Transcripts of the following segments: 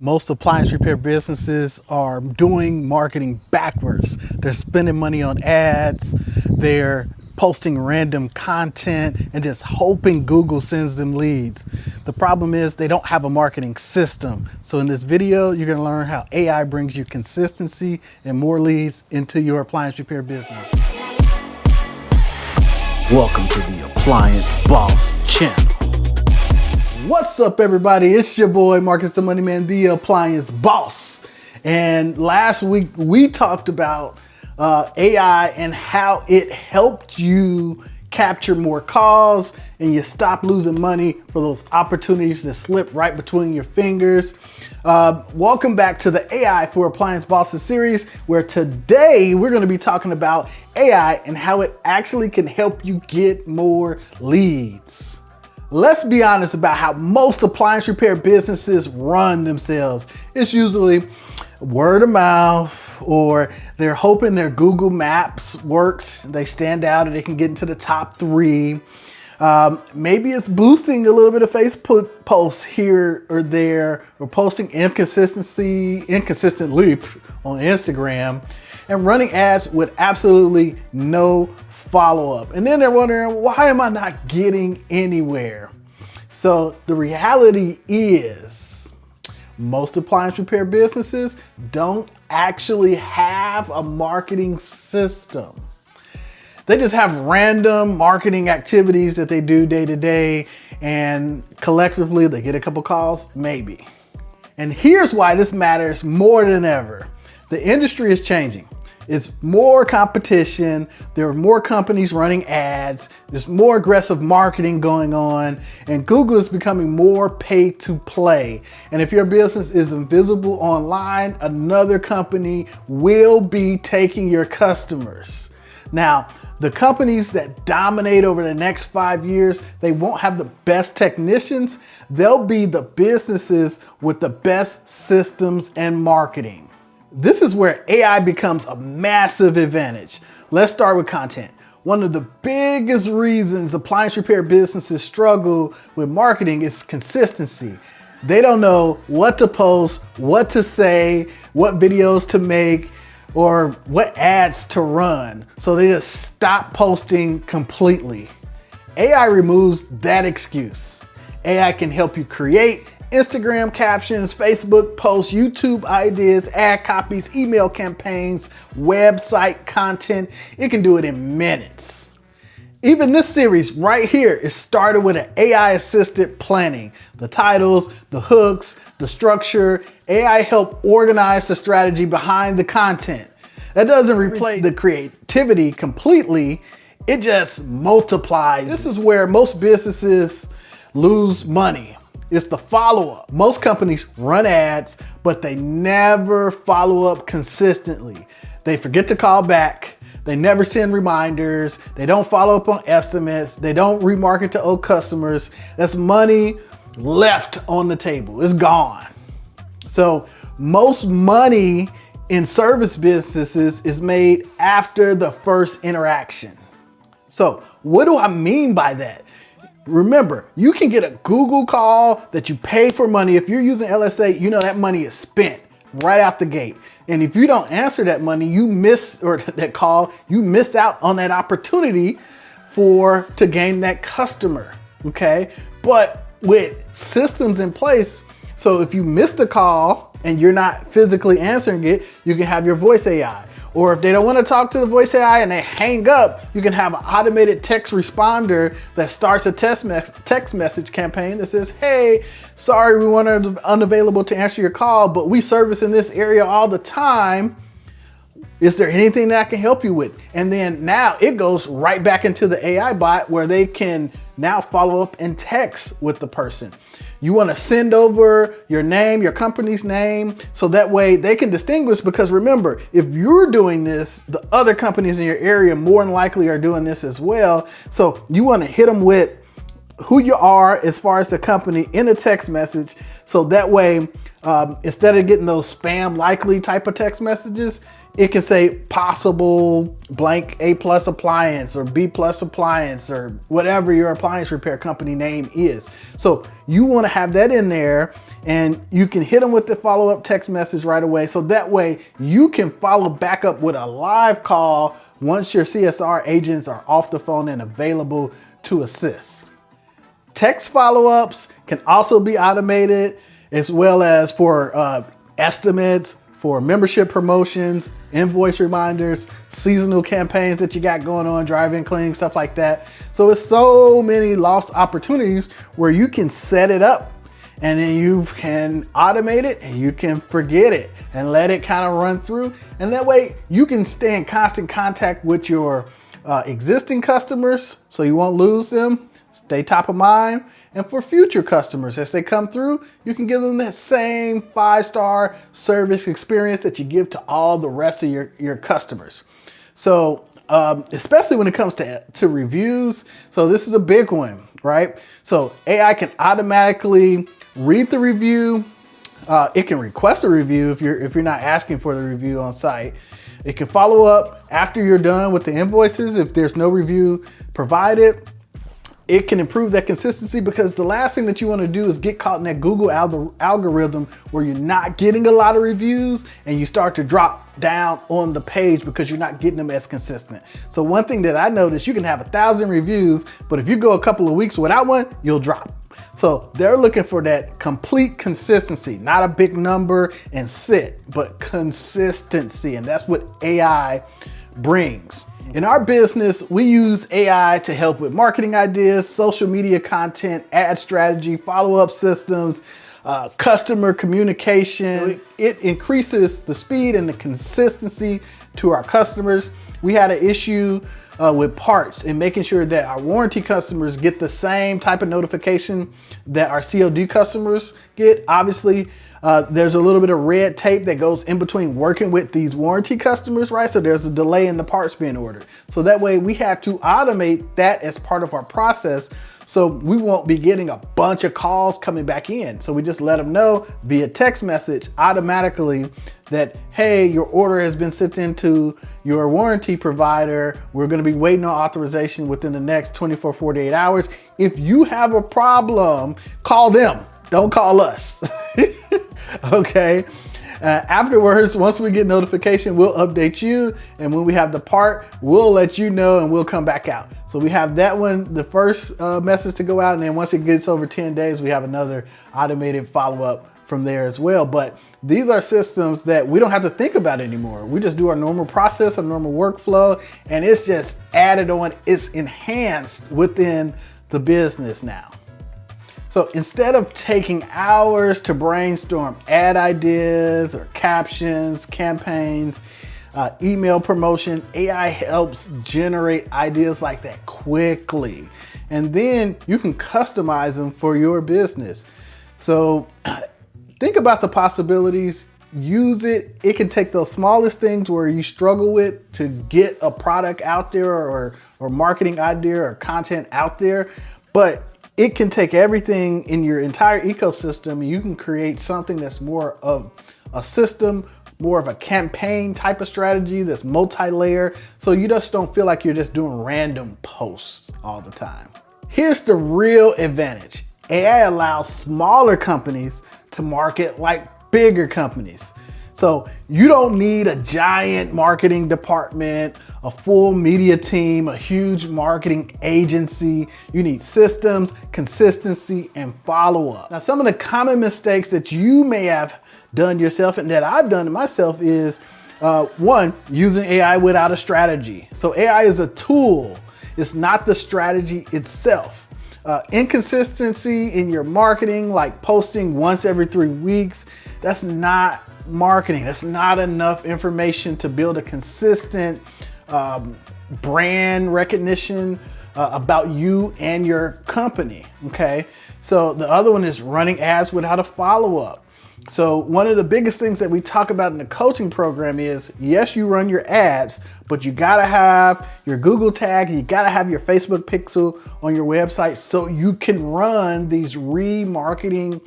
Most appliance repair businesses are doing marketing backwards. They're spending money on ads, they're posting random content and just hoping Google sends them leads. The problem is they don't have a marketing system. So in this video, you're gonna learn how AI brings you consistency and more leads into your appliance repair business. Welcome to the Appliance Boss channel. What's up, everybody? It's your boy Marcus the Money Man, the Appliance Boss. And last week we talked about AI and how it helped you capture more calls and you stop losing money for those opportunities that slip right between your fingers. Welcome back to the AI for Appliance Bosses series, where today we're going to be talking about AI and how it actually can help you get more leads. Let's be honest about how most appliance repair businesses run themselves. It's usually word of mouth, or they're hoping their Google Maps works. They stand out and they can get into the top 3. Maybe it's boosting a little bit of Facebook posts here or there, or posting inconsistently on Instagram, and running ads with absolutely no follow-up. And then they're wondering, why am I not getting anywhere? So the reality is, most appliance repair businesses don't actually have a marketing system. They just have random marketing activities that they do day to day, and collectively they get a couple calls, maybe. And here's why this matters more than ever. The industry is changing. It's more competition. There are more companies running ads. There's more aggressive marketing going on, and Google is becoming more pay to play. And if your business is invisible online, another company will be taking your customers. Now, the companies that dominate over the next 5 years, they won't have the best technicians. They'll be the businesses with the best systems and marketing. This is where AI becomes a massive advantage. Let's start with content. One of the biggest reasons appliance repair businesses struggle with marketing is consistency. They don't know what to post, what to say, what videos to make, or what ads to run. So they just stop posting completely. AI removes that excuse. AI can help you create Instagram captions, Facebook posts, YouTube ideas, ad copies, email campaigns, website content. It can do it in minutes. Even this series right here is started with an AI assisted planning. The titles, the hooks, the structure. AI help organize the strategy behind the content. That doesn't replace the creativity completely. It just multiplies. This is where most businesses lose money. It's the follow-up. Most companies run ads, but they never follow up consistently. They forget to call back. They never send reminders. They don't follow up on estimates. They don't remarket to old customers. That's money left on the table. It's gone. So most money in service businesses is made after the first interaction. So what do I mean by that? Remember, you can get a Google call that you pay for money. If you're using LSA, you know that money is spent right out the gate. And if you don't answer that money, you miss out on that opportunity to gain that customer, okay? But with systems in place, so if you miss the call and you're not physically answering it, you can have your voice AI. Or if they don't want to talk to the voice AI and they hang up, you can have an automated text responder that starts a text message campaign that says, hey, sorry, we were unavailable to answer your call, but we service in this area all the time. Is there anything that I can help you with? And then now it goes right back into the AI bot where they can now follow up and text with the person. You want to send over your name, your company's name, so that way they can distinguish, because remember, if you're doing this, the other companies in your area more than likely are doing this as well. So you want to hit them with who you are as far as the company in a text message. So that way, instead of getting those spam likely type of text messages, it can say possible blank A+ appliance or B+ appliance or whatever your appliance repair company name is. So you want to have that in there, and you can hit them with the follow-up text message right away. So that way you can follow back up with a live call once your CSR agents are off the phone and available to assist. Text follow-ups can also be automated, as well as for estimates, for membership promotions, invoice reminders, seasonal campaigns that you got going on, drive-in cleaning, stuff like that. So it's so many lost opportunities where you can set it up and then you can automate it and you can forget it and let it kind of run through. And that way you can stay in constant contact with your existing customers so you won't lose them, stay top of mind. And for future customers, as they come through, you can give them that same 5-star service experience that you give to all the rest of your customers. So especially when it comes to reviews. So this is a big one, right? So AI can automatically read the review. It can request a review if you're not asking for the review on site. It can follow up after you're done with the invoices if there's no review provided. It can improve that consistency, because the last thing that you want to do is get caught in that Google algorithm where you're not getting a lot of reviews and you start to drop down on the page because you're not getting them as consistent. So one thing that I noticed, you can have 1,000 reviews, but if you go a couple of weeks without one, you'll drop. So they're looking for that complete consistency, not a big number and sit, but consistency. And that's what AI brings. In our business, we use AI to help with marketing ideas, social media content, ad strategy, follow-up systems, customer communication. It increases the speed and the consistency to our customers. We had an issue with parts and making sure that our warranty customers get the same type of notification that our COD customers get. Obviously, there's a little bit of red tape that goes in between working with these warranty customers, right? So there's a delay in the parts being ordered. So that way we have to automate that as part of our process, so we won't be getting a bunch of calls coming back in. So we just let them know via text message automatically that, hey, your order has been sent into your warranty provider. We're gonna be waiting on authorization within the next 24, 48 hours. If you have a problem, call them, don't call us. Okay. Afterwards, once we get notification, we'll update you. And when we have the part, we'll let you know and we'll come back out. So we have that one, the first message to go out. And then once it gets over 10 days, we have another automated follow-up from there as well. But these are systems that we don't have to think about anymore. We just do our normal process, our normal workflow, and it's just added on, it's enhanced within the business now. So instead of taking hours to brainstorm ad ideas or captions, campaigns, email promotion, AI helps generate ideas like that quickly. And then you can customize them for your business. So think about the possibilities, use it. It can take those smallest things where you struggle with to get a product out there or marketing idea or content out there, but it can take everything in your entire ecosystem and you can create something that's more of a system, more of a campaign type of strategy that's multi-layer, so you just don't feel like you're just doing random posts all the time. Here's the real advantage. AI allows smaller companies to market like bigger companies. So you don't need a giant marketing department, a full media team, a huge marketing agency. You need systems, consistency, and follow-up. Now, some of the common mistakes that you may have done yourself and that I've done to myself is one, using AI without a strategy. So AI is a tool. It's not the strategy itself. Inconsistency in your marketing, like posting once every 3 weeks, that's not marketing. That's not enough information to build a consistent brand recognition about you and your company. Okay. So the other one is running ads without a follow-up. So one of the biggest things that we talk about in the coaching program is, yes, you run your ads, but you gotta have your Google tag, you gotta have your Facebook pixel on your website so you can run these remarketing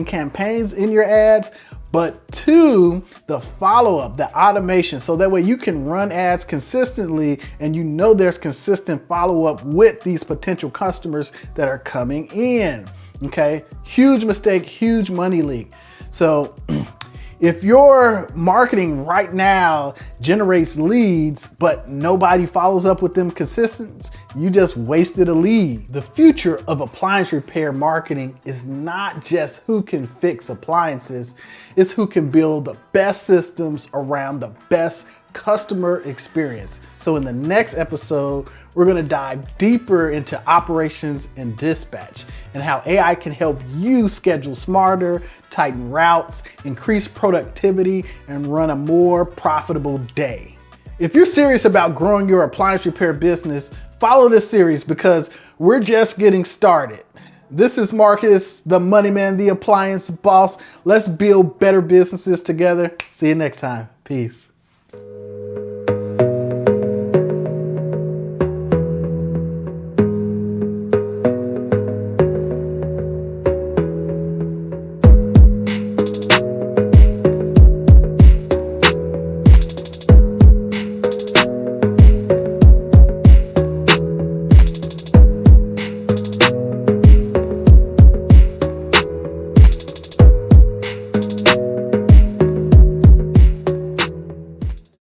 campaigns in your ads. but two, the follow-up, the automation, so that way you can run ads consistently and you know there's consistent follow-up with these potential customers that are coming in. Okay, huge mistake, huge money leak. So if your marketing right now generates leads, but nobody follows up with them consistent, you just wasted a lead. The future of appliance repair marketing is not just who can fix appliances, it's who can build the best systems around the best customer experience. So in the next episode, we're gonna dive deeper into operations and dispatch and how AI can help you schedule smarter, tighten routes, increase productivity, and run a more profitable day. If you're serious about growing your appliance repair business, follow this series because we're just getting started. This is Marcus, the money man, the appliance boss. Let's build better businesses together. See you next time. Peace.